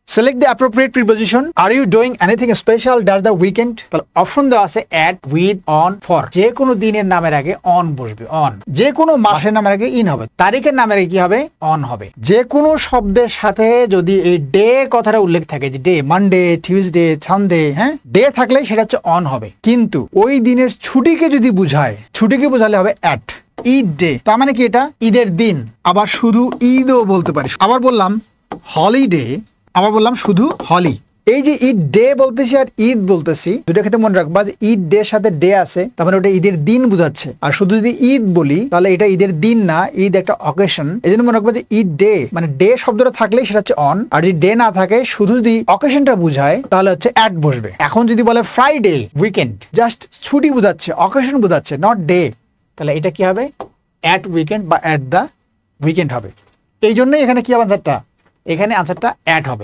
Select the appropriate preposition. Are you doing anything special? Does the weekend? তাহলে option দেওয়া আছে at, with, on, for. যে কোনো দিনের নামের আগে on বসবে, on. যে কোনো মাসের নামের আগে in হবে, তারিখের নামের আগে কি হবে? on হবে। যে কোনো শব্দের সাথে যদি এই ডে কথাটা উল্লেখ থাকে, যে ডে, মানডে, টিউসডে, সানডে, হ্যাঁ, ডে থাকলে সেটা হচ্ছে on হবে। কিন্তু ওই দিনের ছুটিকে যদি বুঝায়, ছুটিকে বোঝালে হবে at। ঈদ ডে, তার মানে কি এটা ঈদের দিন। আবার শুধু ঈদও বলতে পারি। আবার বললাম হলিডে, আবার বললাম শুধু হলি। এই যে ঈদ ডে বলতেছি আর ঈদ বলতেছি, দুটো ক্ষেত্রে মনে রাখবা যে ঈদ ডে সাথে ডে আছে, তার মানে ওটা ঈদের দিন বোঝাচ্ছে। আর শুধু যদি ঈদ বলি তাহলে এটা ঈদের দিন না, ঈদ একটা অকেশন। এই জন্য মনে রাখবা যে ঈদ ডে মানে ডে শব্দটা থাকলে সেটা হচ্ছে অন, আর যদি ডে না থাকে শুধু যদি অকেশনটা বুঝায় তাহলে হচ্ছে অ্যাট বসবে। এখন যদি বলে ফ্রাইডে, উইকেন্ড, জাস্ট ছুটি বোঝাচ্ছে, অকেশন বোঝাচ্ছে, নট ডে, তাহলে এটা কি হবে? অ্যাট উইকেন্ড বা অ্যাট দ্য উইকেন্ড হবে। এই জন্যই এখানে কি হবে আনসারটা? এখানে আনসারটা অ্যাট হবে।